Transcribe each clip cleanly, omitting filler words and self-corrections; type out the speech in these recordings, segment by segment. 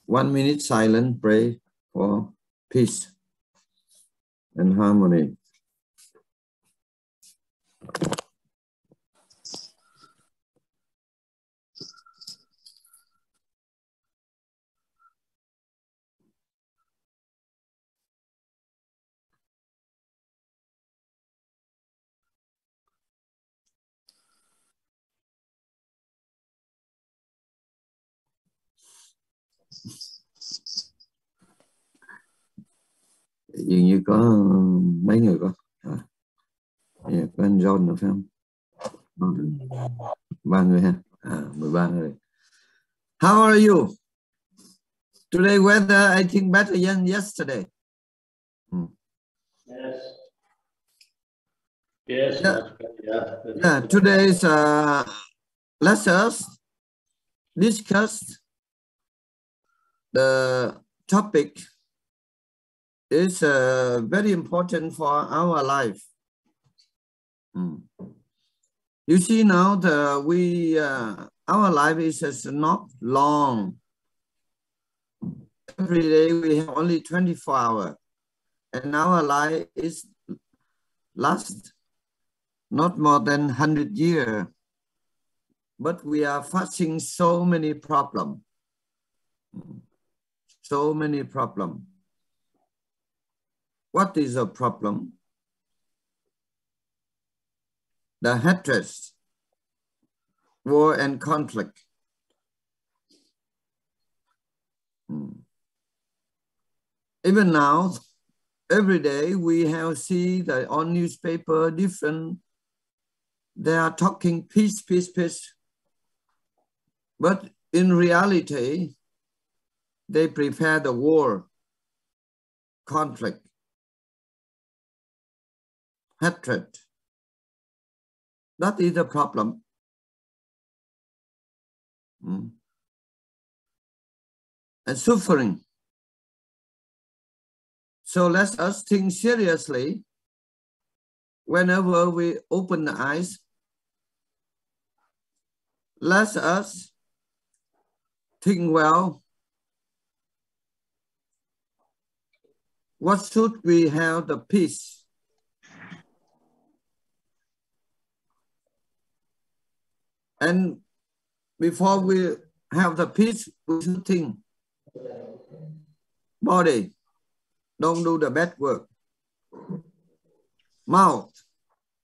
1 minute silent, pray for peace and harmony. Dường như có mấy người có. Có anh John nữa phải không? 3 người ha. 13 người. How are you? Today weather I think better than yesterday. Yes. Yes. Yeah. Today's let us discuss the topic is very important for our life. You see now our life is not long. Every day we have only 24 hours, and our life is last not more than 100 years. But we are facing so many problems. So many problems. What is a problem? The hatred, war and conflict. Even now, every day we have seen that on newspaper different. They are talking peace, peace, peace. But in reality, they prepare the war, conflict, hatred. That is the problem. And suffering. So let us think seriously whenever we open the eyes. Let us think well. What should we have the peace? And before we have the peace, we should think. Body, don't do the bad work. Mouth,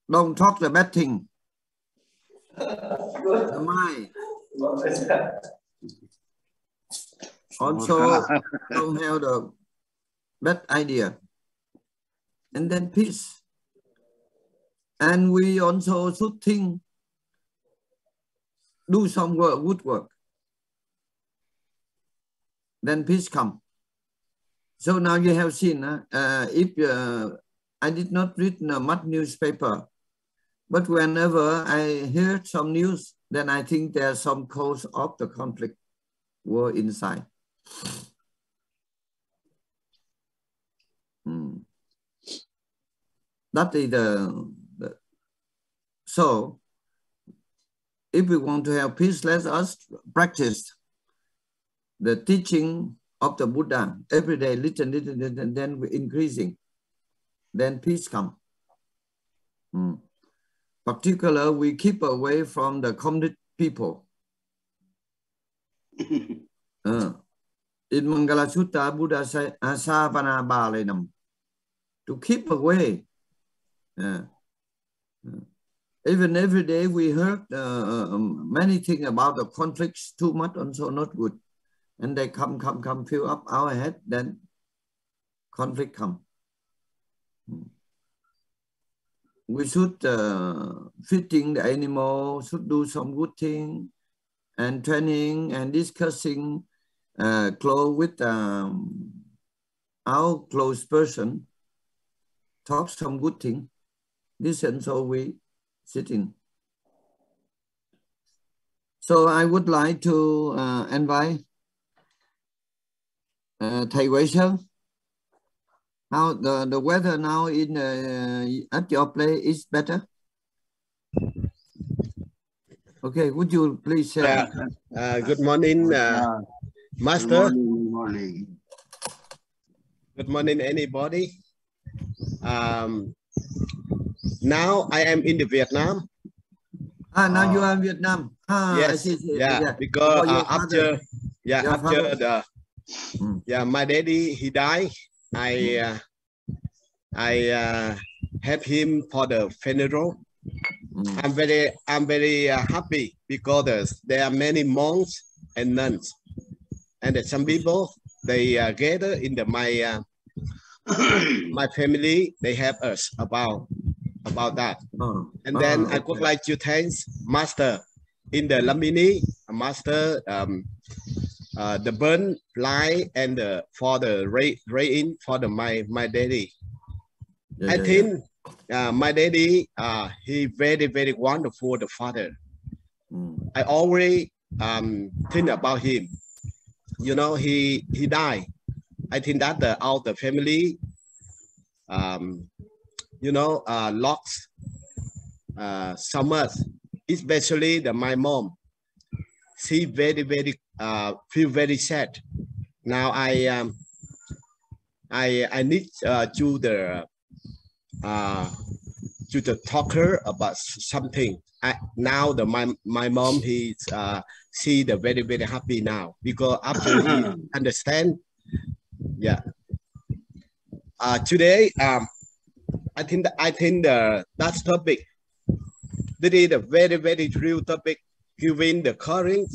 don't talk the bad thing. The mind, also don't have the bad idea. And then peace. And we also should think, do some work, good work. Then peace come. So now you have seen, if I did not read much newspaper, but whenever I hear some news, then I think there's some cause of the conflict war inside. That is so if we want to have peace, let us practice the teaching of the Buddha every day, little, and then we're increasing. Then peace come. Particularly, we keep away from the communist people. In Mangala Sutta, Buddha said, "Asavana balenam," to keep away. Even every day we heard many things about the conflicts, too much also not good. And they come, fill up our head, then conflict come. We should feeding the animal, should do some good thing, and training and discussing close with our close person, talk some good thing. Listen, so we sitting. So I would like to invite Thầy Huyen. How the weather now in at your place is better? Okay, would you please share? Good morning, Master. Good morning. Good morning, anybody. Now I am in the Vietnam. Now you are in Vietnam. Yes, I see. yeah, because after father. My daddy, he died. I help him for the funeral. I'm very happy because there are many monks and nuns, and some people they gather in my my family. They help us about that. And then I would like to thank Master in the Lamini, Master the burn light and for the rain for the my daddy. I think my daddy he very wonderful the father. I always think about him. You know, he died. I think that all the family you know lost so much, especially my mom. She very feel very sad. Now I need to the talker about something. Now my mom he's see the very happy now because after he understand. Yeah. Today I think that topic. This is a very real topic given the current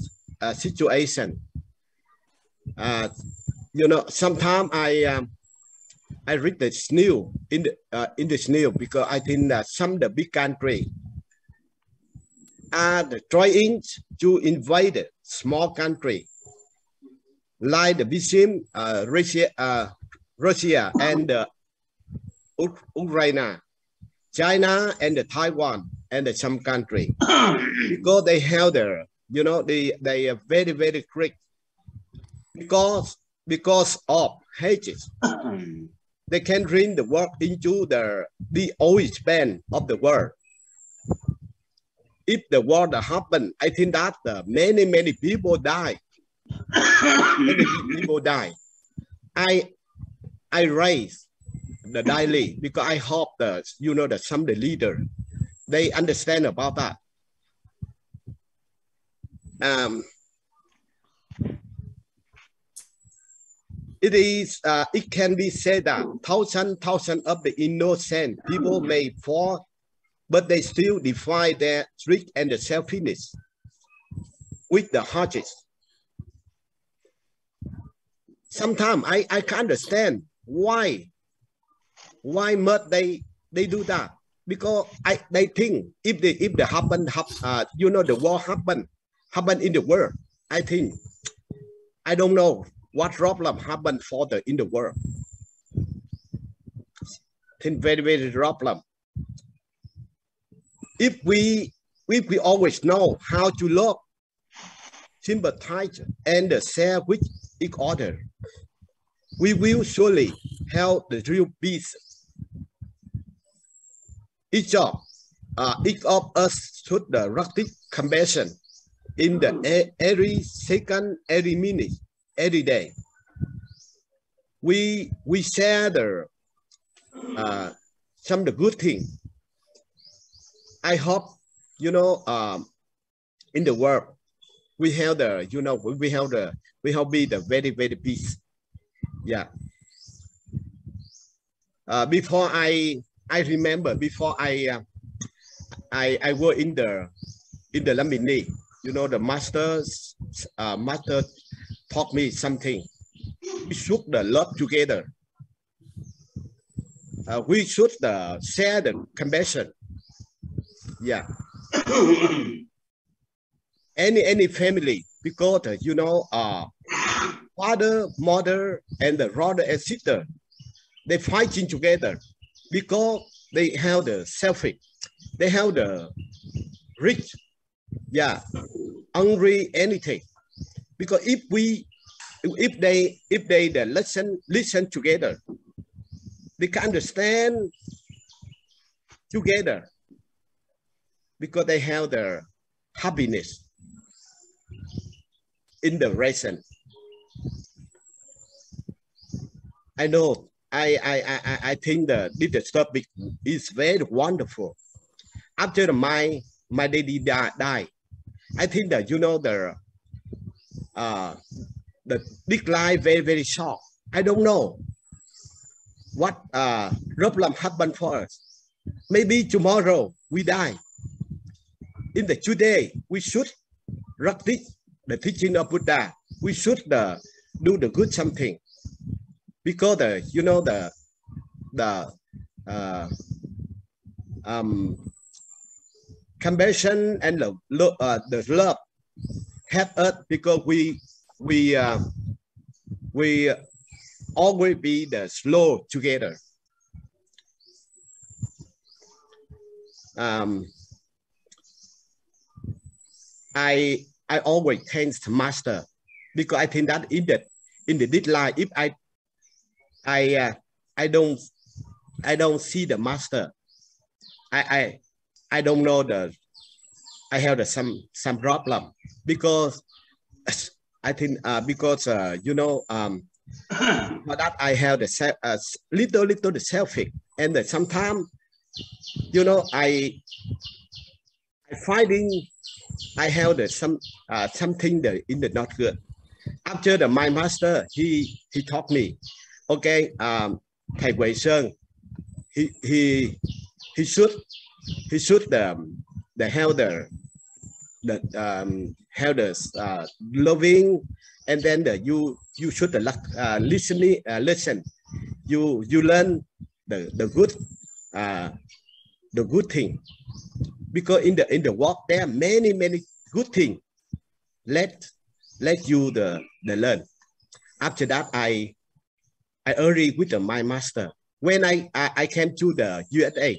situation. You know, sometimes I read the news in the news because I think that some of the big country are trying to invade small country like the Beijing, Russia and Ukraine, China and Taiwan and some country because they have their, you know, they are very quick because of hatred. They can bring the world into the old span of the world. If the war happen, I think that many people die. Many people die. I raise the daily because I hope that you know that some of the leader they understand about that. It can be said that thousands of the innocent people may fall, but they still defy their trick and the selfishness with the hearts. Sometimes I can understand why must they do that, because they think if the happen you know the war happen in the world, I think I don't know what problem happened in the world. I think very problem. If we always know how to love, sympathize, and share with each other, we will surely have the real peace. Each of us should practice compassion in every second, every minute, every day. We share some of the good things. I hope you know in the world we have we have be the very peace. Yeah. Before I remember before I work in the Lamini, you know, the master taught me something. We should love together. We should share the compassion. Yeah. any family, because you know father, mother, and the brother and sister, they fighting together because they have the selfish, they have the rich, yeah, hungry, anything. Because if they listen together, they can understand together because they have their happiness in the reason. I know. I think this topic is very wonderful. After my daddy died, I think that the decline very short. I don't know what problem happened for us. Maybe tomorrow we die. In the today, we should practice the teaching of Buddha. We should do the good something, because the compassion and the love help us, because we always be the slow together. I always thank the master, because I think that in the deadline, if I don't see the master, I don't know I have some problem, because I think because for that I have the little the selfish, and sometimes I finding I have something in the not good. After my master, he taught me, okay, Thầy Huyền Diệu, he should the loving, and then you should listen. You learn the good thing, because in the work there are many good things. Let you the learn. After that, I agree with my master. When I came to the USA,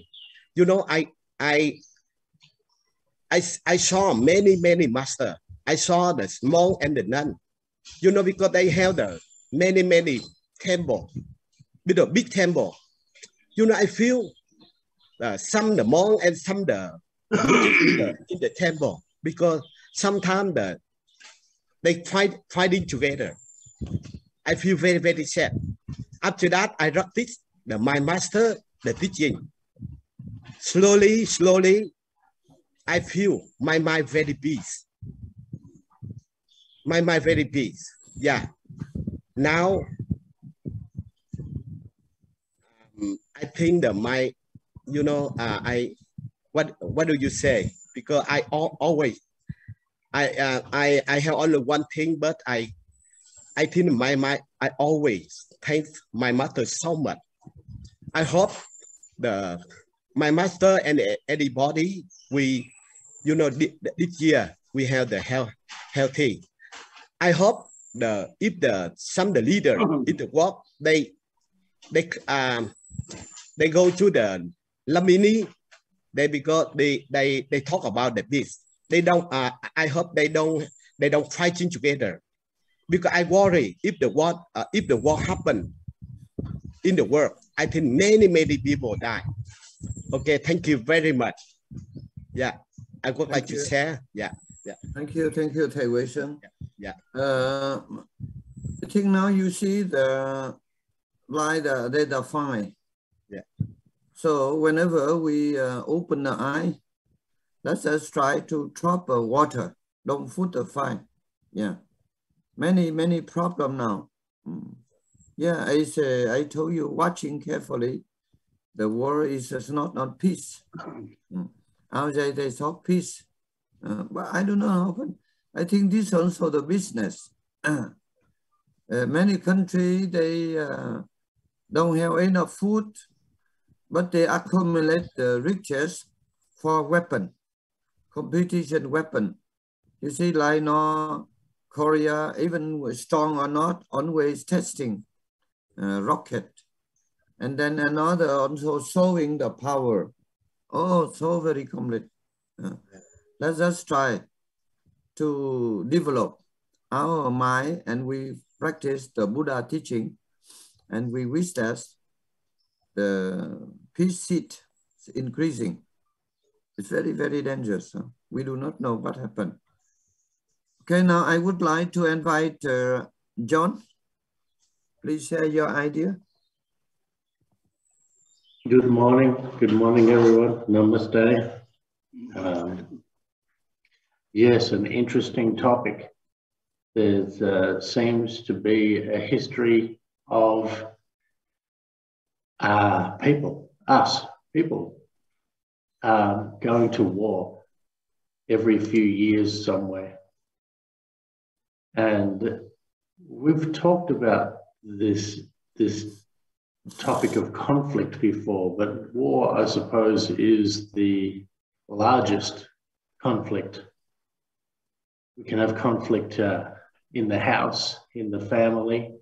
I saw many master. I saw the monk and the nun, because they have the many temple, with a big temple. I feel some the monk and some the in the temple, because sometimes they fighting together. I feel very sad. After that, I practice my master the teaching. Slowly, I feel my mind very peace. My mind very peace. Yeah. Now, I think what do you say? Because I always I have only one thing, but I think I always thank my master so much. I hope my master and anybody, we this year we have the healthy. I hope if the leader in the work, they go to the Lamini, because they talk about the peace. They don't. I hope they don't fighting together, because I worry if the war happen in the world. I think many people die. Okay, thank you very much. Yeah, I would like to share. Yeah. Thank you, Thầy Huyền Diệu. Yeah. I think now you see the light, the fire. Yeah. So whenever we open the eye, let's just try to drop water. Don't put the fire. Yeah. Many problem now. Yeah, I told you, watching carefully. The world is not peace. Outside they talk peace. But I don't know how come. I think this also the business. Many countries, they don't have enough food, but they accumulate the riches for weapon, competition weapon. You see, like North Korea, even strong or not, always testing rocket. And then another also showing the power. Oh, so very complete. Let's just try to develop our mind, and we practice the Buddha teaching, and we wish that the peace seat is increasing. It's very dangerous. We do not know what happened. Okay, now I would like to invite John. Please share your idea. Good morning everyone. Namaste. Yes, an interesting topic. There seems to be a history of people going to war every few years somewhere. And we've talked about this topic of conflict before, but war, I suppose, is the largest conflict. We can have conflict in the house, in the family,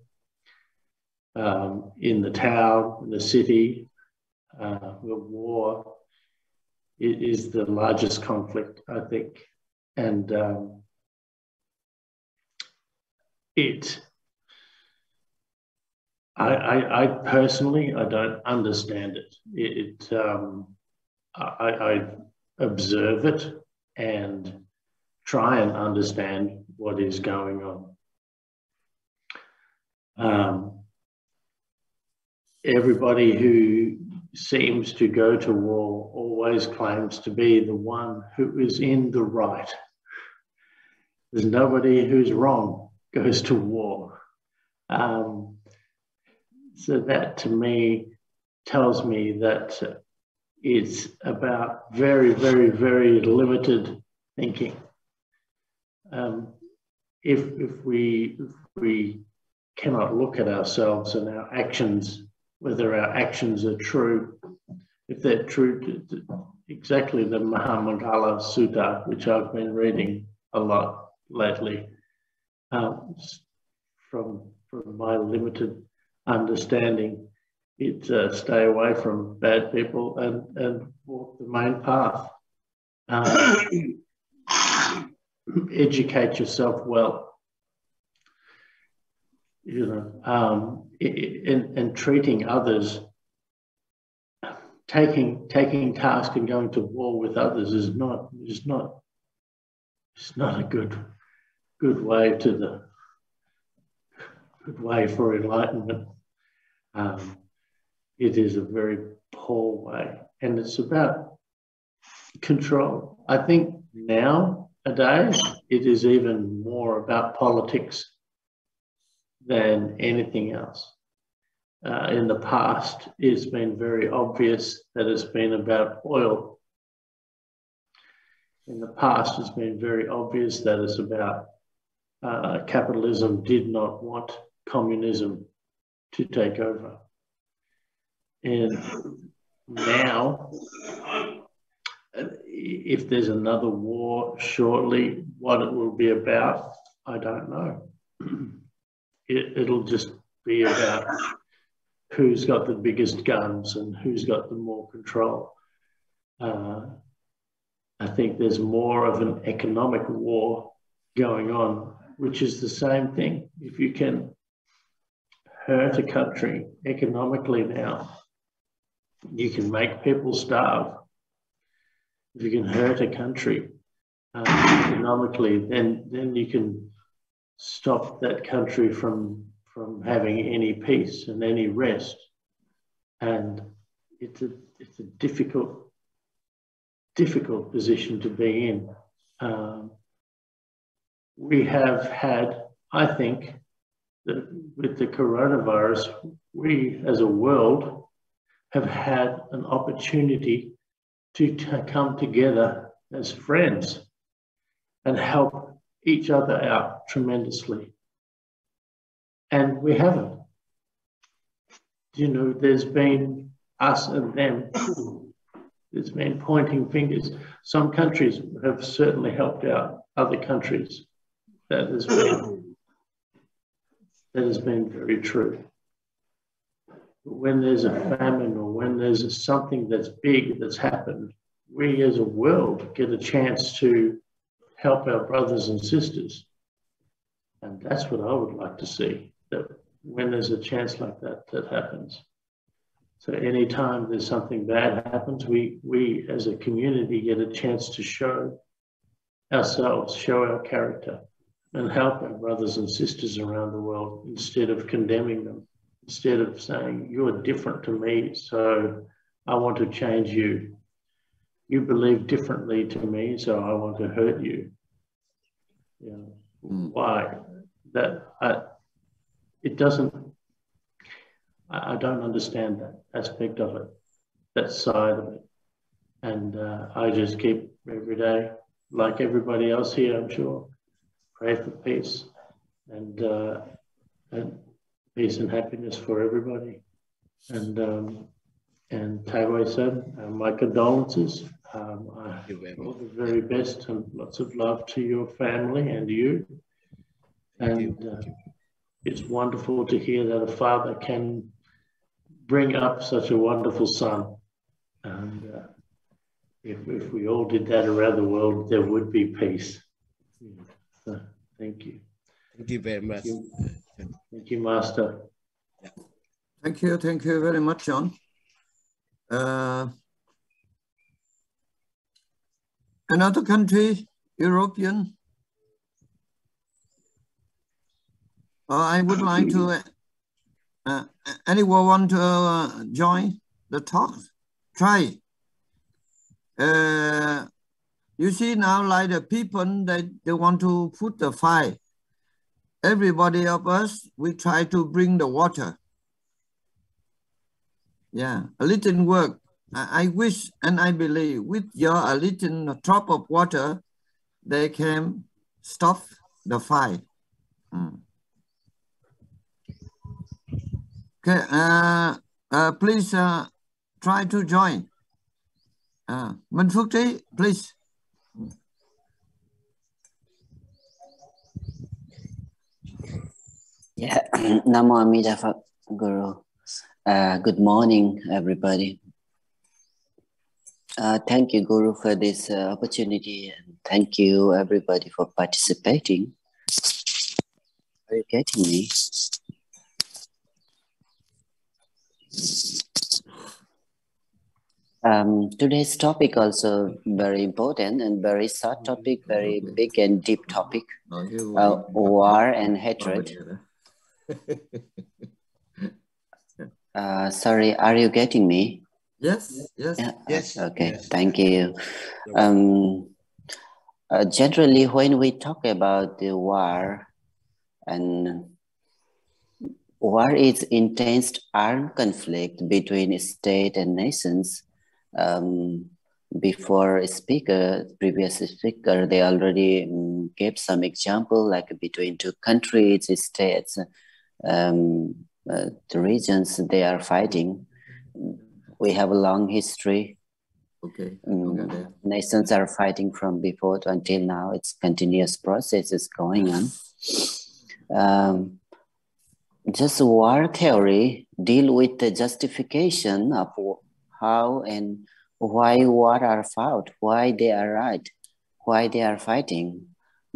in the town, in the city. The war is the largest conflict, I think. And I personally, I don't understand it. I observe it and try and understand what is going on. Everybody who seems to go to war always claims to be the one who is in the right. There's nobody who's wrong goes to war. So that to me tells me that it's about very, very, very limited thinking. If we cannot look at ourselves and our actions, whether our actions are true, if they're true to exactly the Mahamangala Sutta, which I've been reading a lot lately, from my limited understanding, it's stay away from bad people and walk the main path. Educate yourself well, you know, and treating others, taking task and going to war with others is not a good way to the good way for enlightenment. It is a very poor way, and it's about control. I think nowadays it is even more about politics than anything else. In the past, it's been very obvious that it's been about oil. In the past, it's been very obvious that it's about capitalism did not want communism to take over. And now, if there's another war shortly, what it will be about, I don't know. It'll just be about who's got the biggest guns and who's got the more control. I think there's more of an economic war going on, which is the same thing. If you can hurt a country economically now, you can make people starve. If you can hurt a country economically, then you can stop that country from having any peace and any rest. And it's a difficult position to be in. We have had, I think, with the coronavirus, we as a world have had an opportunity to come together as friends and help each other out tremendously. And we haven't. You know, there's been us and them. There's been pointing fingers. Some countries have certainly helped out other countries. That has been very true. But when there's a famine or when there's something that's big that's happened, we as a world get a chance to help our brothers and sisters. And that's what I would like to see, that when there's a chance like that, that happens. So anytime there's something bad happens, we as a community get a chance to show ourselves, show our character, and help our brothers and sisters around the world instead of condemning them, instead of saying, you're different to me, so I want to change you. You believe differently to me, so I want to hurt you. You know, why? It doesn't. I don't understand that aspect of it, that side of it, and I just keep every day, like everybody else here, I'm sure, pray for peace and peace and happiness for everybody. And Thay said, my condolences. All the very best and lots of love to your family and you. And it's wonderful to hear that a father can bring up such a wonderful son. And if we all did that around the world, there would be peace. So, thank you. Thank you very much. Thank you, Master. Thank you very much, John. Another country, European. I would like to, anyone want to join the talk? Try. You see now, like the people, they want to put the fire. Everybody of us, we try to bring the water. Yeah, a little work. I wish and I believe with your a little drop of water, they can stop the fire. Okay, please try to join. Minh Phước Trí, please. Yeah, Namo Amida Guru. Good morning, everybody. Thank you, Guru, for this opportunity, and thank you, everybody, for participating. Are you getting me? Today's topic also very important and very short topic, very big and deep topic. War and hatred. Sorry, are you getting me? Yes. Yes. Okay, yes. Thank you. Generally, when we talk about the war, and war is intense armed conflict between state and nations. Before previous speaker, they already gave some example, like between two countries, states, the regions they are fighting. We have a long history. Okay. Nations are fighting from before until now. It's continuous process is going on. Just war theory deal with the justification of how and why war are fought, why they are right, why they are fighting,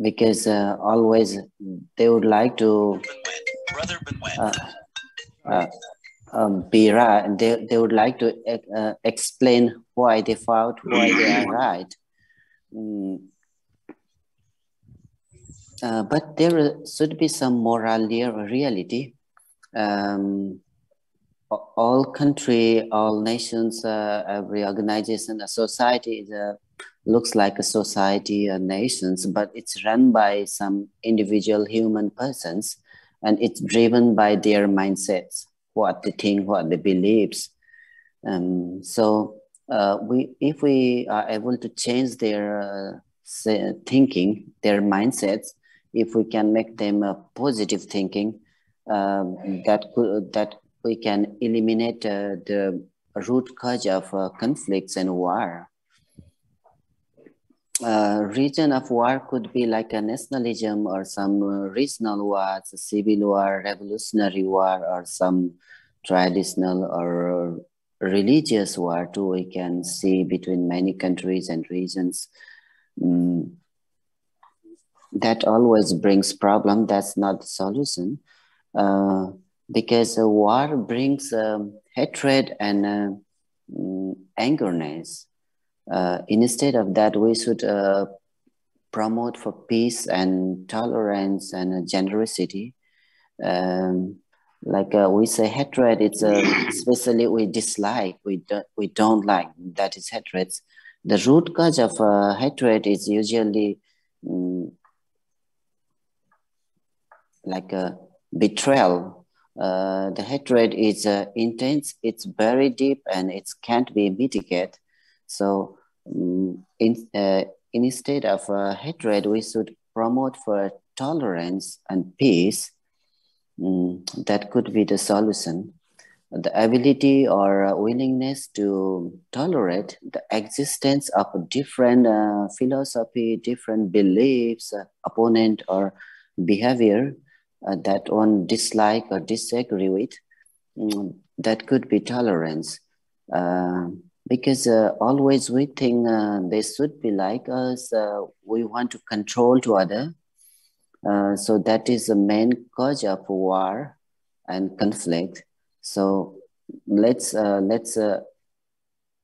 because always they would like to be right. They would like to explain why they fought, why they are right. But there should be some moral reality. All country, all nations, every organization, a society looks like a society, a nations, but it's run by some individual human persons, and it's driven by their mindsets, what they think, what they believe. If we are able to change their thinking, their mindsets, if we can make them a positive thinking, that we can eliminate the root cause of conflicts and war. Region of war could be like a nationalism or some regional wars, civil war, revolutionary war, or some traditional or religious war too. We can see between many countries and regions. That always brings problem. That's not the solution. Because war brings hatred and angerness. Instead of that, we should promote for peace and tolerance and generosity. Like we say hatred, it's especially we dislike, we don't like, that is hatred. The root cause of hatred is usually like a betrayal. The hatred is intense, it's very deep, and it can't be mitigated. So instead of hatred, we should promote for tolerance and peace. That could be the solution. The ability or willingness to tolerate the existence of a different philosophy, different beliefs, opponent or behavior that one dislike or disagree with, that could be tolerance. Because always we think they should be like us, we want to control to other. So that is the main cause of war and conflict. So let's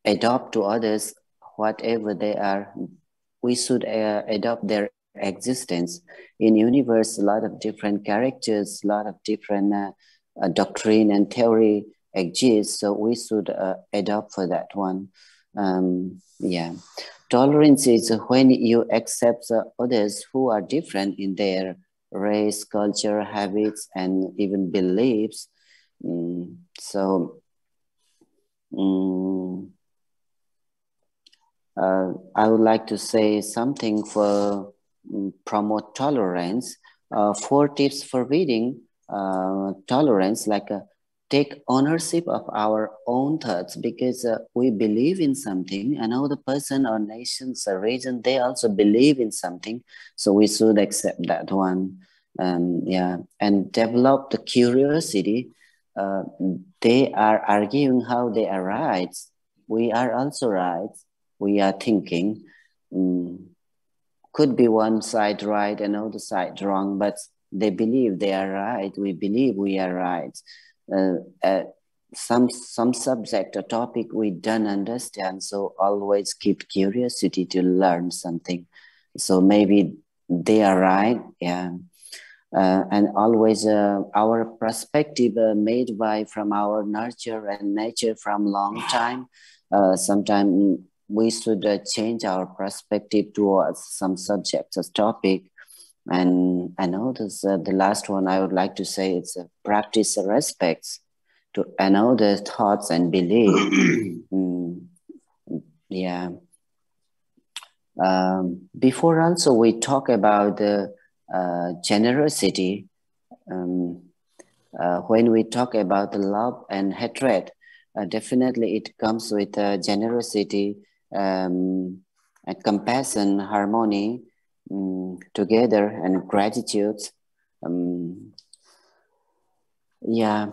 adopt to others whatever they are. We should adopt their existence. In universe, a lot of different characters, a lot of different doctrine and theory exists. So we should adopt for that one. Yeah. Tolerance is when you accept others who are different in their race, culture, habits, and even beliefs. I would like to say something for promote tolerance. 4 tips for reading tolerance, like take ownership of our own thoughts, because we believe in something, another person or nations or region, they also believe in something, so we should accept that one. Yeah, and develop the curiosity. They are arguing how they are right, we are also right, we are thinking. Could be one side right, another side wrong, but they believe they are right, we believe we are right. Some subject or topic we don't understand, so always keep curiosity to learn something. So maybe they are right, yeah. And always our perspective made by from our nurture and nature from long time. Sometimes we should change our perspective towards some subject or topic. And I know this, the last one I would like to say, it's a practice respects to another thoughts and belief. Yeah. Before also we talk about the generosity. When we talk about the love and hatred, definitely it comes with generosity, compassion, harmony, together, and gratitude. Yeah.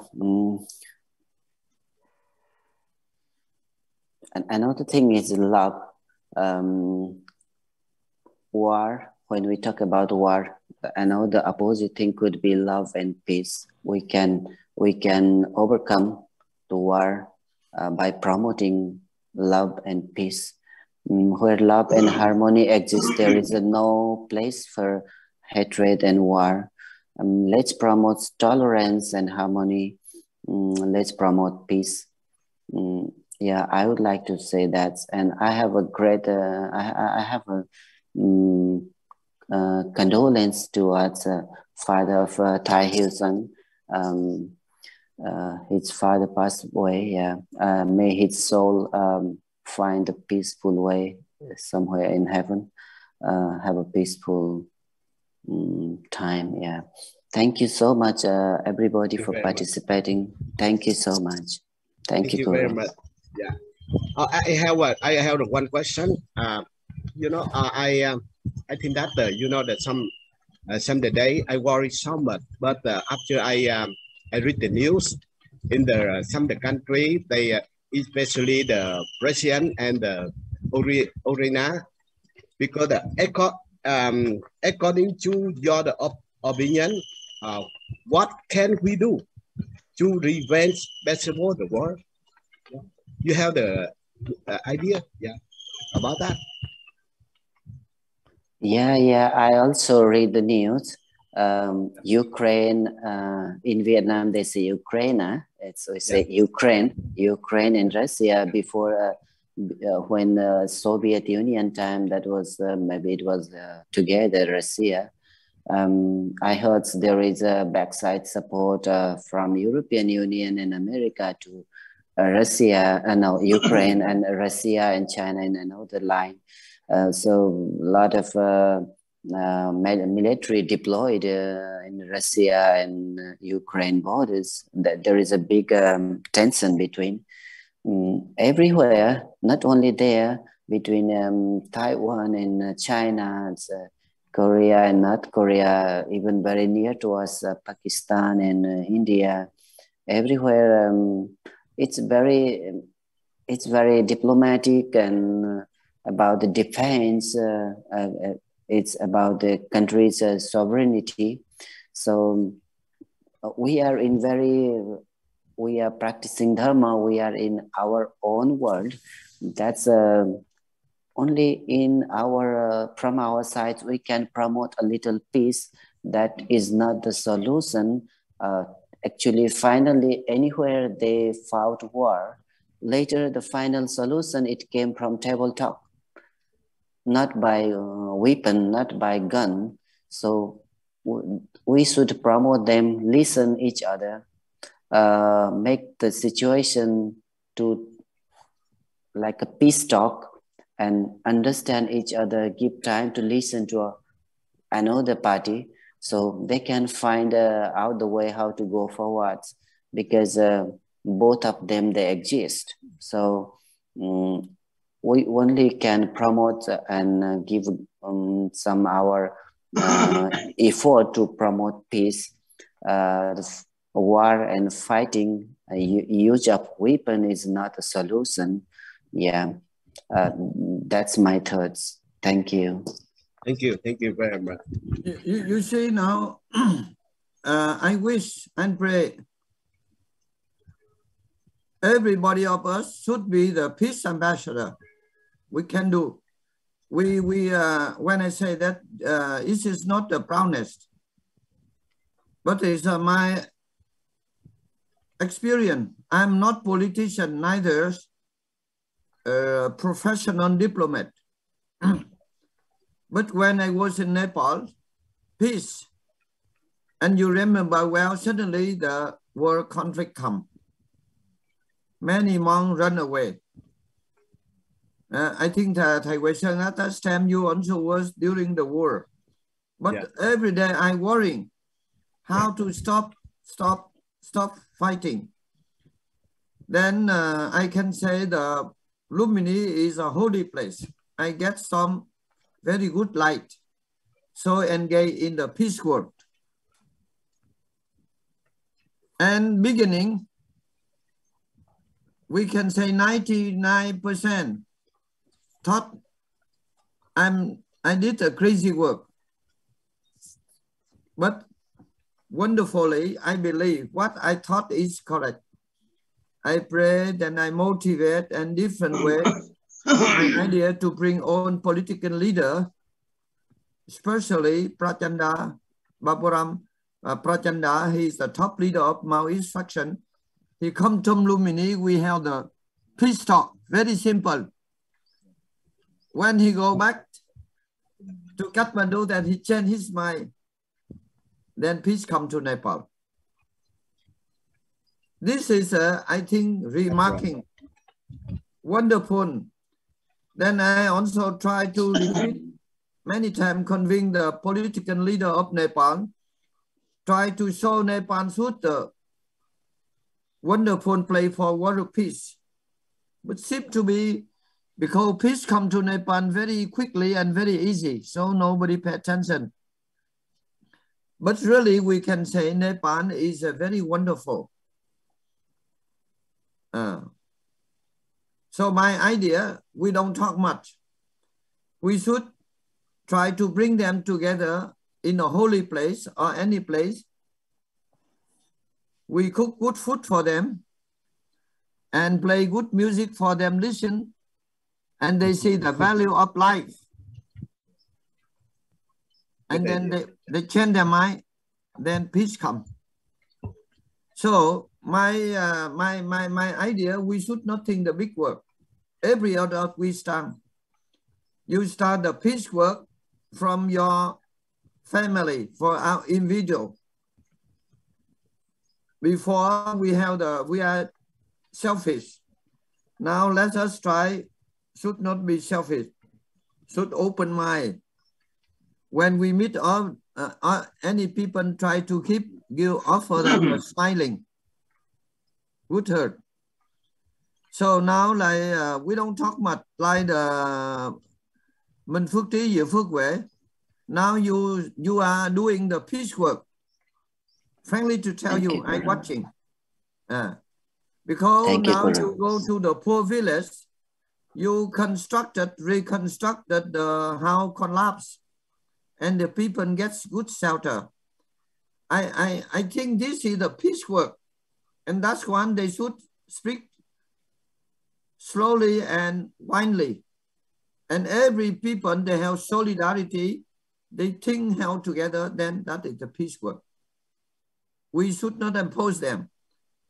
And another thing is love. War. When we talk about war, another opposite thing could be love and peace. We can overcome the war by promoting love and peace. Where love and harmony exist, there is no place for hatred and war. Let's promote tolerance and harmony. Let's promote peace. Yeah, I would like to say that. And I have a great, I have a condolence towards father of Thay Huyền. His father passed away. Yeah, may his soul find a peaceful way somewhere in heaven. Have a peaceful time. Yeah. Thank you so much, everybody, for participating. Thank you so much. Thank you very much. Yeah. I have one question. You know, I think that you know that some day I worry so much, but after I read the news in the some the country, they especially the Russian and the Urina, because according to your opinion, what can we do to revenge vegetable the war? You have the idea, yeah, about that? Yeah, I also read the news. Ukraine, in Vietnam they say Ukraine, so we say Ukraine and Russia before when Soviet Union time, that was maybe it was together Russia. I heard there is a backside support from European Union and America to Russia, no, Ukraine and Russia and China in another line. So a lot of military deployed in Russia and Ukraine borders. That there is a big tension between everywhere, not only there, between Taiwan and China, Korea and North Korea, even very near to us, Pakistan and India. Everywhere, it's very diplomatic and about the defense. It's about the country's sovereignty. So we are practicing dharma. We are in our own world. That's only in our from our side we can promote a little peace. That is not the solution. Actually, finally, anywhere they fought war. Later, the final solution, it came from table talk, not by weapon, not by gun. So we should promote them, listen each other, make the situation to like a peace talk and understand each other, give time to listen to another party so they can find out the way how to go forward, because both of them, they exist. So we only can promote and give some our effort to promote peace. War and fighting, use of weapon is not a solution. Yeah, that's my thoughts. Thank you. Thank you very much. You see now, I wish and pray everybody of us should be the peace ambassador. We can do. We when I say that, it is not the proudest, but it's my experience. I'm not politician, neither professional diplomat. But when I was in Nepal, peace, and you remember well, suddenly the war conflict come. Many monks run away. I think that Thầy Huyền at that time you also was during the war. But every day I worrying how to stop fighting. Then I can say the Lumini is a holy place. I get some very good light. So engage in the peace work. And beginning, we can say 99% thought I did a crazy work. But wonderfully, I believe what I thought is correct. I prayed and I motivate in different ways. My idea to bring on political leader, especially Prachanda, Baburam Prachanda, he is the top leader of Maoist faction. He come to Lumini, we held a peace talk, very simple. When he go back to Kathmandu, then he changed his mind. Then peace come to Nepal. This is, I think, remarking, wonderful. Then I also try to repeat many times, convince the political leader of Nepal, try to show Nepal should the wonderful place for world peace. But seem to be, because peace come to Nepal very quickly and very easy, so nobody pay attention. But really, we can say Nepal is a very wonderful. So my idea, we don't talk much. We should try to bring them together in a holy place or any place. We cook good food for them and play good music for them, listen, and they see the value of life. And then they change their mind, then peace comes. So my idea, we should not think the big work. Every adult we start. You start the peace work from your family, for our individual. Before we are selfish. Now let us try, should not be selfish, should open mind. When we meet any people try to offer them smiling, good heart. So now like we don't talk much like the Minh Phước Trí Diệu Phước Huệ. Now you are doing the peace work. Frankly to tell you, I'm watching. Because now you go to the poor village, you reconstructed the house collapse, and the people gets good shelter. I think this is the peace work, and that's one they should speak slowly and widely. And every people, they have solidarity, they think how together, then that is the peace work. We should not impose them.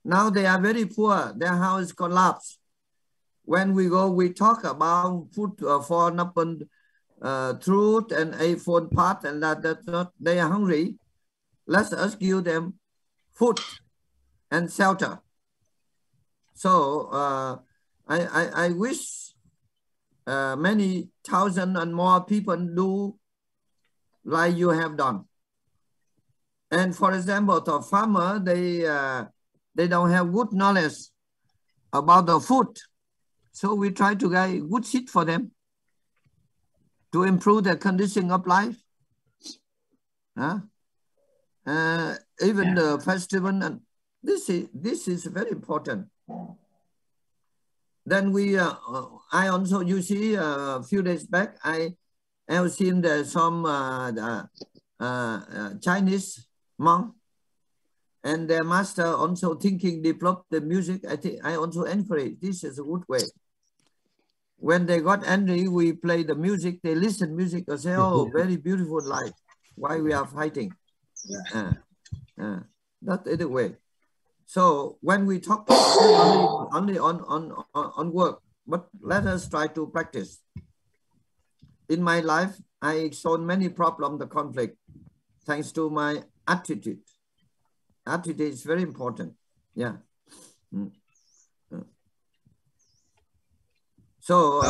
Now they are very poor, their house collapsed. When we go, we talk about food for nothing, truth and a phone part, and that's not, they are hungry. Let us give them food and shelter. So I wish many thousand and more people do like you have done. And for example, the farmer, they don't have good knowledge about the food. So we try to get good seed for them to improve their condition of life. Even the festival, and this is very important. Then I also, you see, a few days back, I have seen some Chinese monk, and their master also develop the music. I think I also encourage. This is a good way. When they got angry, we play the music. They listen music and say, "Oh, very beautiful life. Why we are fighting?" That is the way. So when we talk only on work, but let us try to practice. In my life, I solved many problems, the conflict, thanks to my attitude. Attitude is very important. Yeah. So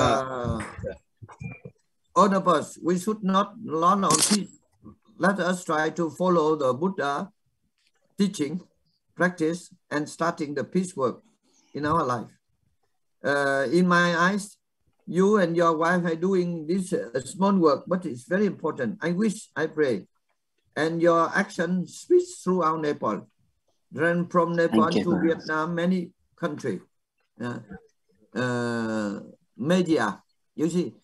all of us, we should not learn on peace. Let us try to follow the Buddha teaching, practice, and starting the peace work in our life. In my eyes, you and your wife are doing this small work, but it's very important. I wish, I pray, and your action spreads throughout Nepal. Then from Nepal to Vietnam, many countries. Media, you see,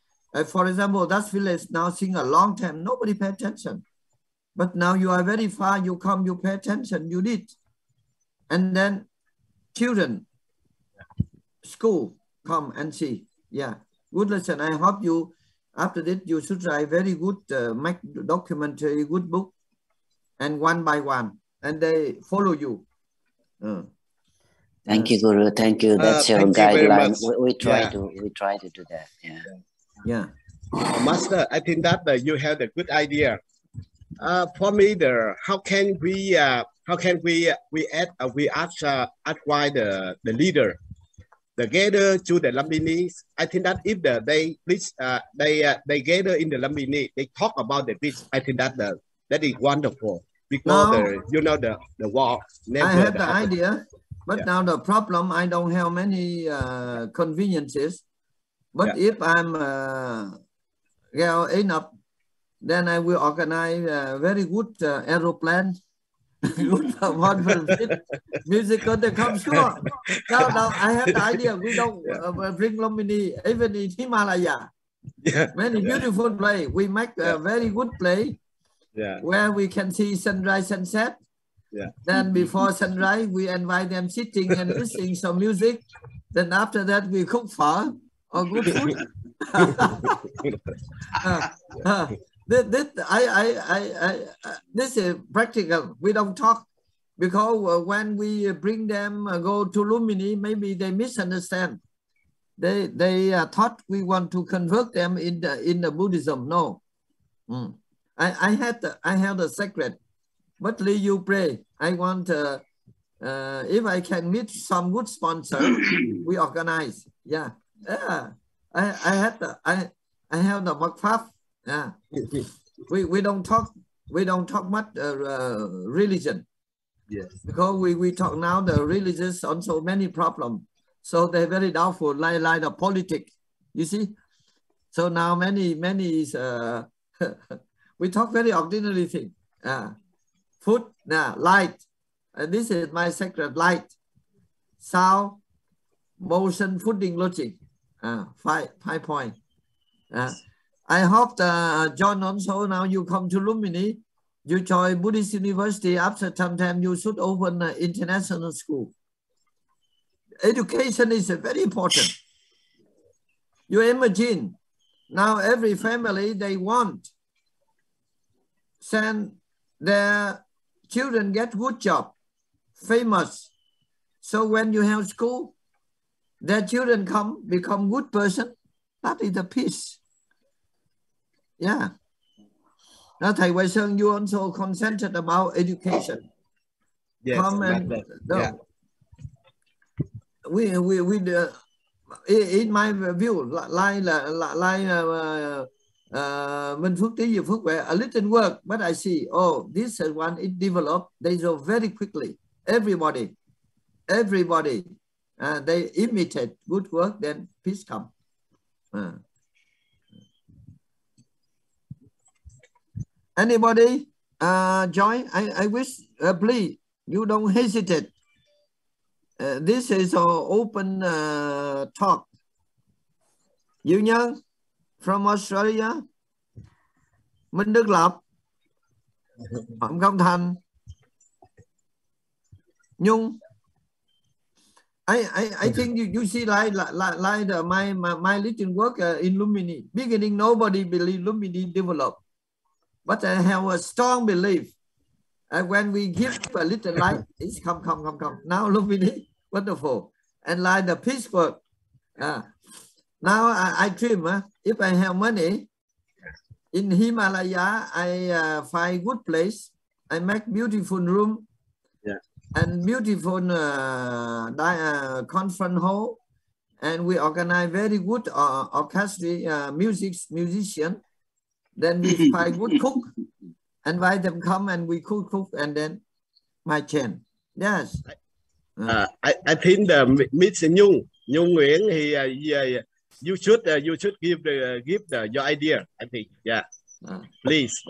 for example, that village now sing a long time, nobody pay attention. But now you are very far, you come, you pay attention, you did. And then children, school, come and see. Yeah, good lesson. I hope you, after that, you should write very good, make documentary, good book, and one by one, and they follow you. Thank you, Guru. Thank you. That's your guideline. We try to do that. Yeah. Master, I think that you have a good idea. For me, how can we ask why the leader, the gather to the Lumbini. I think that if they gather in the Lumbini, they talk about the peace. I think that is wonderful, because the war. I had the idea, but now the problem, I don't have many conveniences. But if I'm enough, then I will organize a very good aeroplane. Good musical, they come sure. Now I have the idea. We don't bring Lumbini even in Himalaya. Many beautiful place. We make a very good place where we can see sunrise, sunset. Then before sunrise, we invite them sitting and listening some music. Then after that, we cook phở or good food. This is practical. We don't talk because when we bring them go to Lumini, maybe they misunderstand. They thought we want to convert them in the Buddhism. No, I have the secret. But you pray. I want if I can meet some good sponsor, we organize. Yeah. I have the Makfaf. Yeah. We don't talk much religion. Yes. Because we talk now the religious also many problems. So they're very doubtful, like the politics. You see? So now many is we talk very ordinary thing. Food, light. This is my secret: light, sound, motion, footing, logic. 5 points. I hope John also now you come to Lumini, you join Buddhist University. After some time, you should open an international school. Education is very important. You imagine now every family they want send their children get good job, famous. So when you have school, their children become good person. That is the peace. Yeah. Now Thầy Huyen Sơn, you also consented about education. Yes. Yeah. We in my view, like Minh Phước Trí Diệu Phước Huệ, a little work, but I see, oh, this one it developed. They go very quickly. Everybody, they imitate good work, then peace come. Anybody join? I wish, please, you don't hesitate. This is an open talk. You Nhân from Australia, Minh Đức Lập, Phạm Công Thành, Nhung. I think you see like my little work in Lumini. Beginning, nobody believed Lumini develop, but I have a strong belief. And when we give a little light, it's come. Now Lumini, wonderful. And like the peace work. Now I dream, if I have money, in Himalaya, I find good place. I make beautiful room. And beautiful conference hall, and we organize very good orchestra, musician. Then we find good cook, invite them come and we cook, and then my chain. Yes. I think the Miss Nhung Nguyễn, you should give your idea. I think, yeah. Please.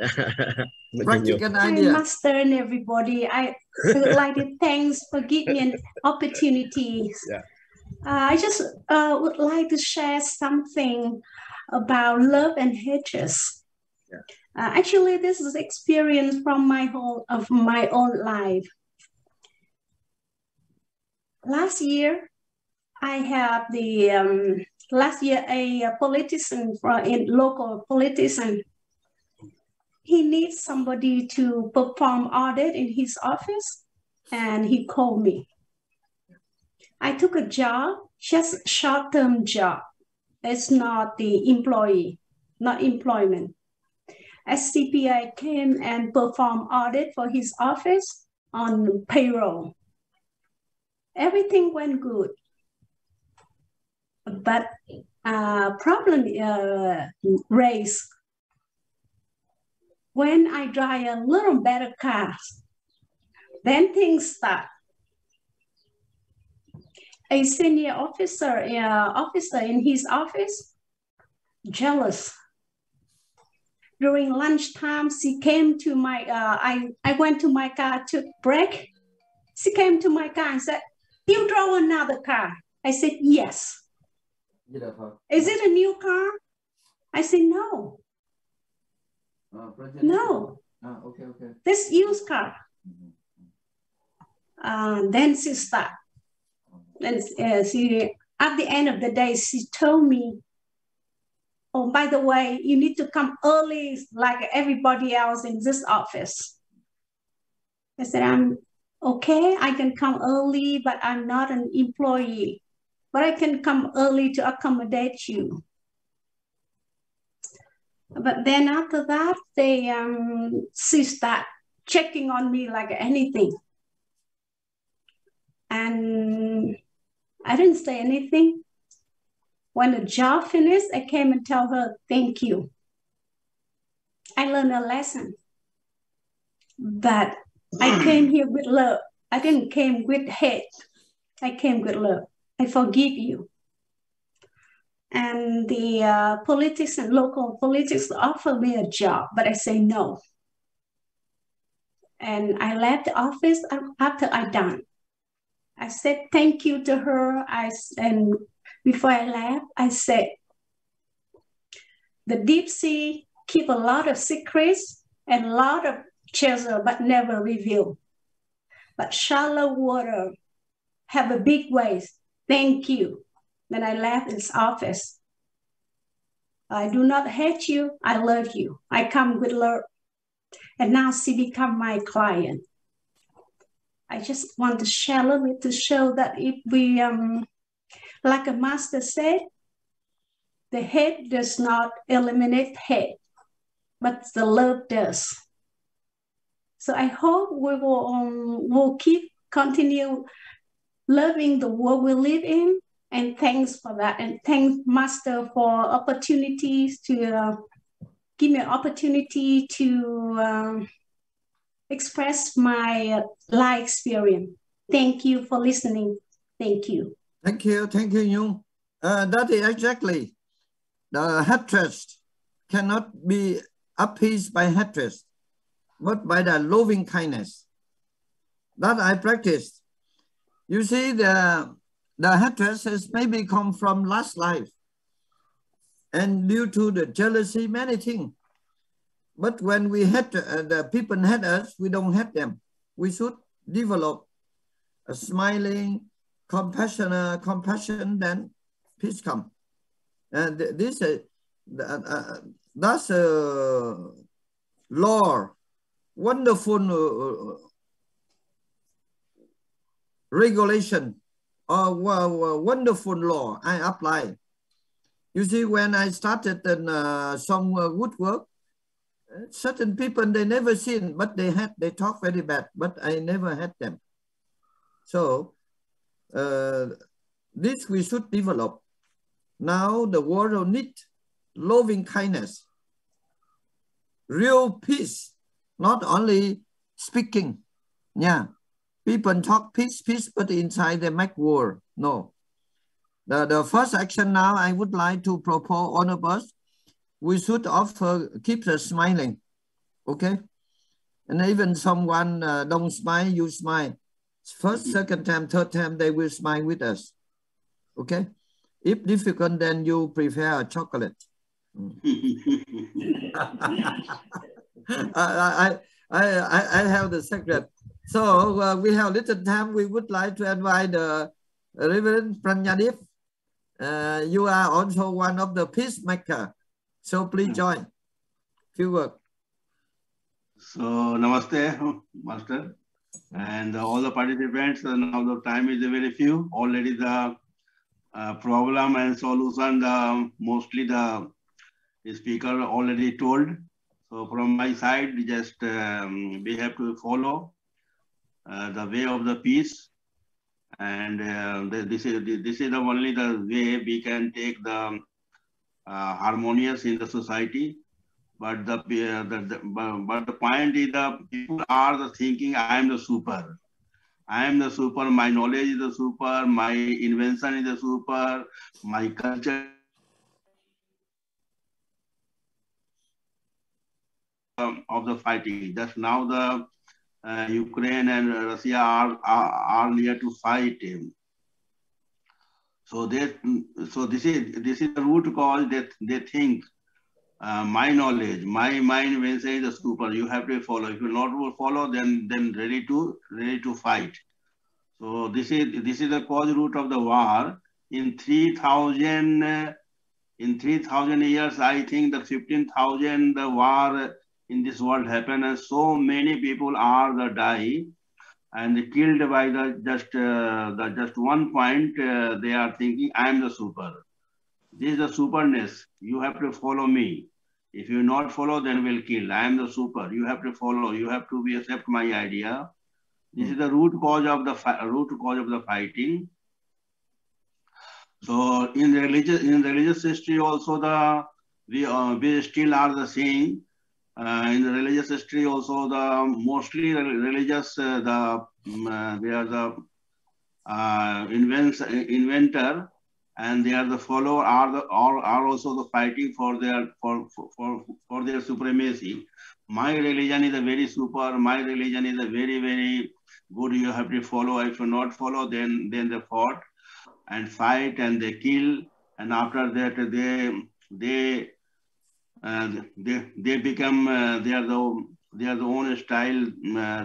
Practical idea. Hi, Master and everybody. I would like to thanks for giving me an opportunity. Yeah. I just would like to share something about love and hatred. Yeah. Actually, this is experience from my own life. Last year, I have the a politician local politician. He needs somebody to perform audit in his office, and he called me. I took a job, just short-term job. It's not the not employment. SCPI came and performed audit for his office on payroll. Everything went good, but problem raised. When I drive a little better car, then things start. A senior officer in his office, jealous. During lunchtime, she came to my, I went to my car, took break. She came to my car and said, "You drove another car." I said, "Yes." "Is it a new car?" I said, "No." "No." Okay. This used car. Then she stopped. And she, at the end of the day, she told me, oh, by the way, you need to come early like everybody else in this office. I said, I'm okay, I can come early, but I'm not an employee. But I can come early to accommodate you. But then after that, she started checking on me like anything. And I didn't say anything. When the job finished, I came and tell her, thank you. I learned a lesson. But I came here with love. I didn't came with hate. I came with love. I forgive you. And the politics and local politics offered me a job, but I say no. And I left the office after I done. I said thank you to her. And before I left, I said, the deep sea keep a lot of secrets and a lot of treasure, but never reveal. But shallow water have a big waves. Thank you. Then I left his office. I do not hate you. I love you. I come with love. And now she become my client. I just want to share a little bit to show that if we, like a master said, the hate does not eliminate hate, but the love does. So I hope we will continue loving the world we live in, and thanks for that. And thanks, Master, for opportunities to give me an opportunity to express my life experience. Thank you for listening. Thank you. Thank you, Nhung. That is exactly. The hatred cannot be appeased by hatred, but by the loving kindness. That I practiced. You see, the hatred has maybe come from last life, and due to the jealousy, many things. But when we hate the people hate us, we don't hate them. We should develop a smiling, compassion, then peace come. And this that's a law, wonderful regulation or wonderful law I apply. You see, when I started in some woodwork, certain people they never seen, but they talk very bad, but I never had them. So this we should develop. Now the world needs loving kindness, real peace, not only speaking. Yeah, people talk peace, but inside they make war. No. The first action now I would like to propose all of us, we should keep smiling, okay? And even someone don't smile, you smile. First, second time, third time, they will smile with us, okay? If difficult, then you prepare a chocolate. I have the secret. So we have little time. We would like to invite the Reverend Pranyadeep. You are also one of the peacemaker. So please join. Few words. So namaste, Master, and all the participants. Now the time is very few. Already the problem and solution, mostly the speaker already told. So from my side, just we have to follow the way of the peace, and this is the only the way we can take the harmonious in the society. But the point is the people are the thinking I am the super. I am the super, my knowledge is the super, my invention is the super, my culture of the fighting. Just now the Ukraine and Russia are near to fight him. So this is the root cause that they think my knowledge, my invention is the super. You have to follow. If you not follow, then ready to fight. So this is the cause root of the war. In 3000 In 3,000 years, I think the 15,000 war in this world happened, and so many people are the die and killed by the just one point. They are thinking, I am the super. This is the superness. You have to follow me. If you not follow, then we'll kill. I am the super. You have to follow. You have to accept my idea. This is the root cause of the fighting. So in religious history also we still are the same. In the religious history also the mostly religious they are the inventor, and they are the follower are also the fighting for their supremacy. My religion is a very super. My religion is a very, very good. You have to follow. If you not follow, then they fought and fight and they kill. And after that, they become they are the own style.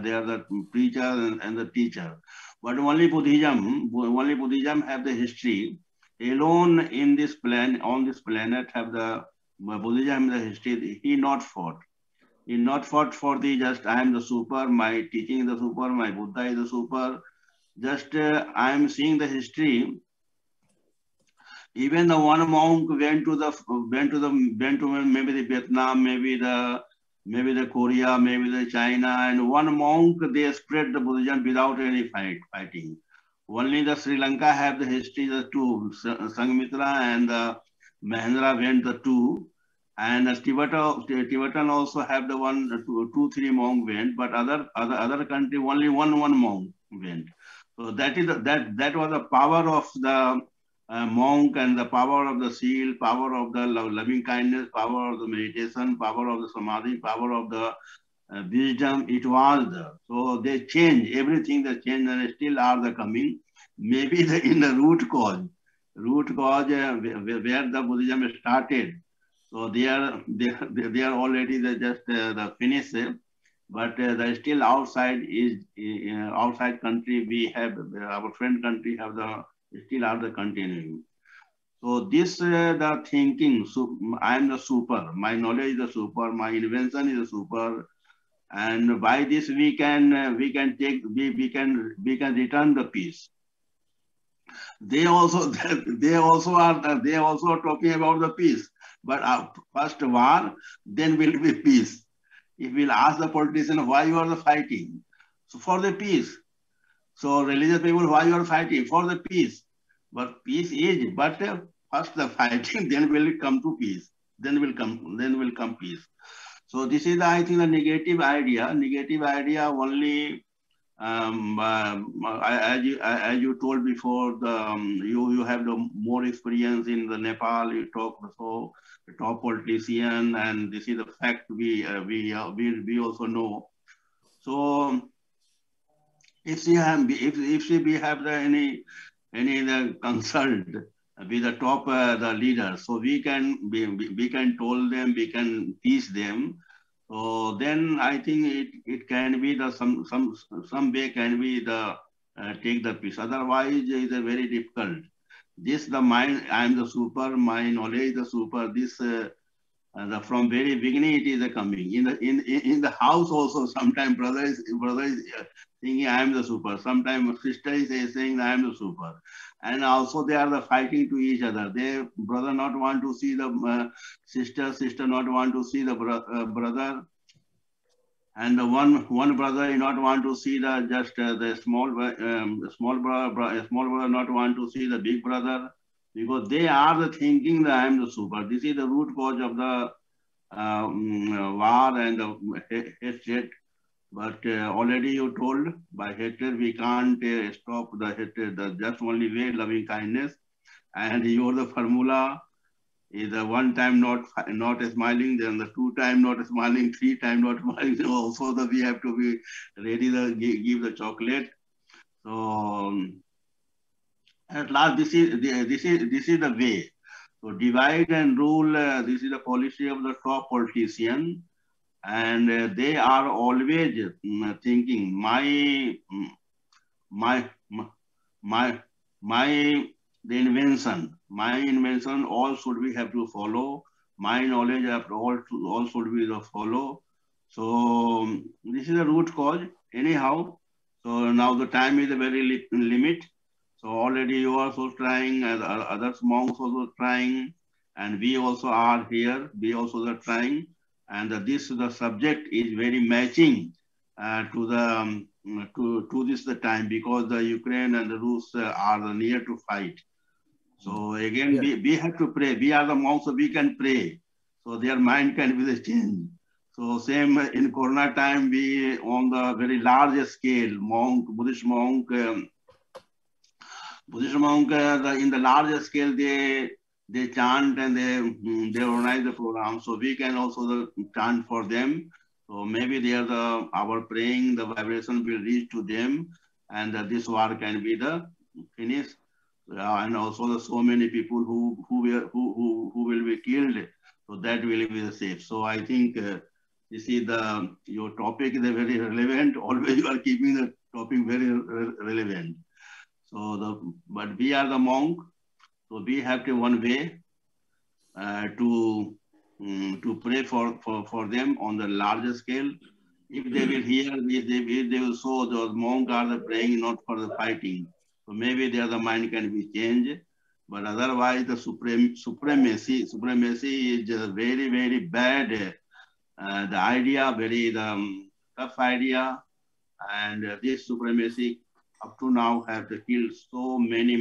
They are the preacher and the teacher. But only Buddhism have the history. Alone in this on this planet have the Buddhism the history. He not fought. He not fought for the just I am the super, my teaching is the super, my Buddha is the super. Just I am seeing the history. Even the one monk went to maybe the Vietnam, maybe the Korea, maybe the China, and one monk they spread the Buddhism without any fighting. Only the Sri Lanka have the history, the two, Sanghmitra and Mahendra went the two, and Tibetan also have the one, two, three monk went, but other country only one monk went. So that was the power of the monk and the power of the seal, power of the loving kindness, power of the meditation, power of the samadhi, power of the wisdom. It was there. So they change everything. They change and still are the coming. Maybe in the root cause where the Buddhism started. So they are already the finish. But the still outside outside country we have our friend country have the still are the continuing. So this the thinking. So I am the super. My knowledge is the super. My invention is the super. And by this we can return the peace. They also are talking about the peace. But first war, then will be peace. If we'll ask the politician why you are fighting, so for the peace. So religious people, why you are fighting? For the peace. But peace is, but first the fighting, then will come to peace. Then will come peace. So this is, I think, the negative idea. Negative idea only, as you told before, you have the more experience in the Nepal. You talk so the top politician, and this is the fact we also know. So if we have any consult with the top the leaders, so we can told them, we can teach them. So then I think it can be the some way can be the take the peace. Otherwise it is very difficult. This the mind, I am the super, my knowledge the super. This from very beginning it is coming in the house also. Sometimes brother is thinking I am the super. Sometimes sister is saying I am the super, and also they are the fighting to each other. They brother not want to see the sister not want to see the brother, and the one brother not want to see the just the small brother not want to see the big brother, because they are the thinking that I am the super. This is the root cause of the war and the hatred. But already you told, by hatred we can't stop the hatred. The just only way, loving kindness. And your the formula is the one time not smiling, then the two time not smiling, three time not smiling. Also that we have to be ready to give the chocolate. So at last, this is the way. So divide and rule. This is the policy of the top politician, and they are always thinking my the invention. My invention, all should we have to follow. My knowledge, all should we follow. So this is the root cause. Anyhow, so now the time is a very limit. So already you are also trying, others monks also trying, and we also are here. We also are trying, and the subject is very matching to this the time, because the Ukraine and the Rus are near to fight. So again, we have to pray. We are the monks, so we can pray. So their mind can be the change. So same in Corona time, we on the very large scale, Buddhist monk, in the larger scale, they chant and they organize the program. So we can also chant for them. So maybe they are our praying, the vibration will reach to them, and this war can be the finished. And also so many people who will be killed, so that will be the safe. So I think you see your topic is very relevant. Always you are keeping the topic very relevant. So but we are the monk, so we have to one way to pray for them on the larger scale. If they will hear, if they will show those monks are praying not for the fighting. So maybe the mind can be changed. But otherwise, the supremacy is just very, very bad. The idea, very tough idea. And this supremacy up to now have killed so many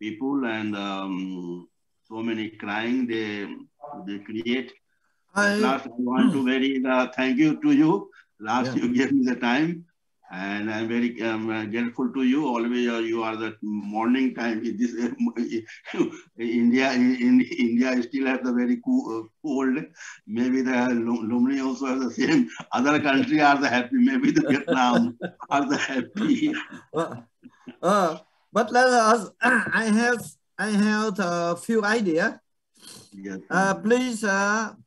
people, and so many crying they create. Last, I want to very thank you to you. Last, you gave me the time, and I'm very grateful to you. Always you are the morning time. This India still have the very cold. Maybe the Lumni also have the same. Other country are the happy. Maybe the Vietnam are the happy. But let us. I have a few ideas. Yes. Please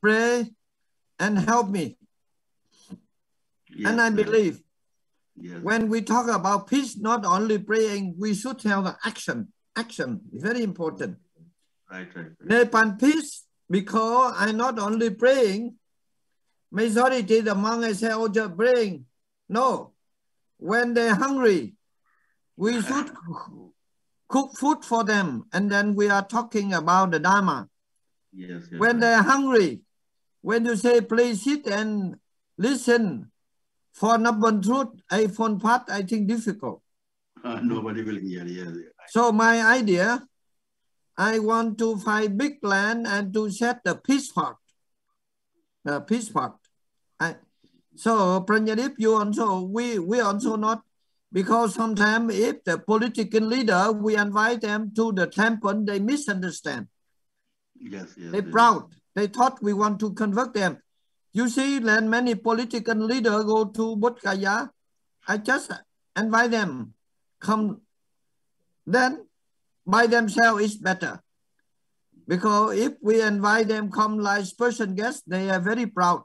pray and help me. Yes, and I believe when we talk about peace, not only praying, we should have the action. Action is very important. Right. Nepal peace, because I not only praying, majority the monks say, oh, just praying. No, when they're hungry, we should cook food for them, and then we are talking about the Dharma. Yes, when they're hungry, when you say, please sit and listen for Nabban Truth, a phone part, I think difficult. Nobody will hear. Yes. So my idea, I want to find big land and to set the peace part. The peace part. So Pranyadip, you also, we also not, because sometimes if the political leader, we invite them to the temple, they misunderstand. Yes. They're proud. They thought we want to convert them. You see, when many political leaders go to Bodh Gaya, I just invite them, come. Then by themselves is better. Because if we invite them come like person guests, they are very proud.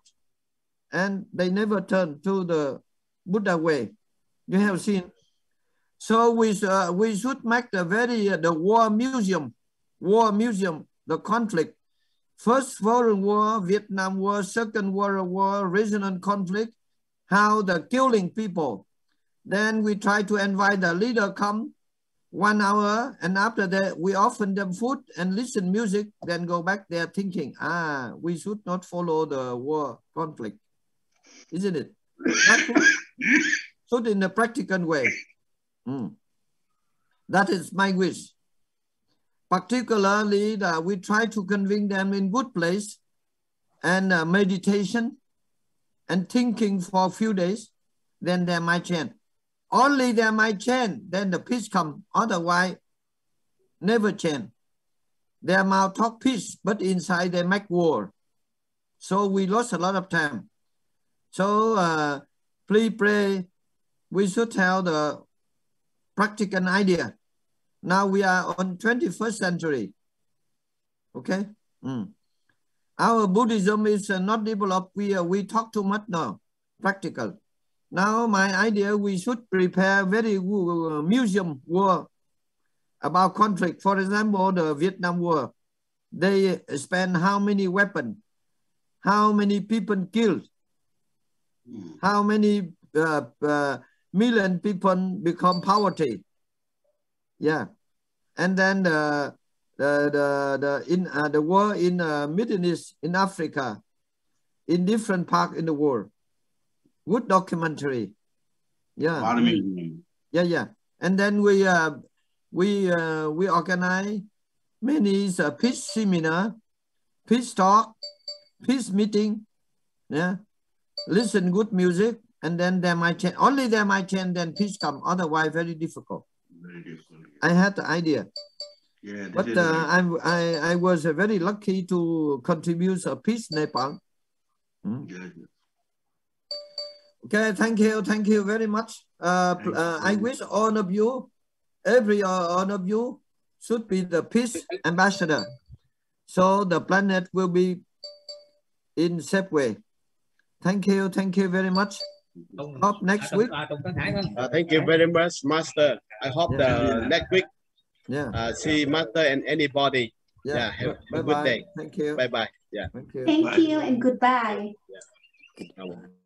And they never turn to the Buddha way. You have seen. So we should make the war museum, the conflict. First World War, Vietnam War, Second World War, regional conflict, how the killing people. Then we try to invite the leader come 1 hour, and after that we offer them food and listen music, then go back there thinking, we should not follow the war conflict. Isn't it? So in a practical way. That is my wish. Particularly, we try to convince them in good place and meditation and thinking for a few days, then they might change. Only they might change, then the peace comes. Otherwise, never change. Their mouth talk peace, but inside they make war. So we lost a lot of time. So please pray. We should have the practical idea. Now we are on 21st century. Okay? Our Buddhism is not developed. We talk too much now. Practical. Now my idea, we should prepare very museum war. about conflict. For example, the Vietnam War, they spend how many weapons, how many people killed, how many million people become poverty. Yeah, and then the war in Middle East, in Africa, in different parts in the world. Good documentary. Yeah. Yeah. And then we organize many peace seminar, peace talk, peace meeting. Yeah. Listen good music, and then there might change. Only there might change, then peace come. Otherwise, very difficult. Very difficult. Yeah. I had the idea. Yeah, but I was very lucky to contribute a peace Nepal. Yeah. Okay, thank you very much. I wish all of you, all of you should be the peace ambassador. So the planet will be in safe way. Thank you very much. Hope next week. Thank you very much, Master. I hope the next week see Master and anybody. Yeah, have a good day. Thank you. Bye-bye. Yeah. Thank you and goodbye. Yeah.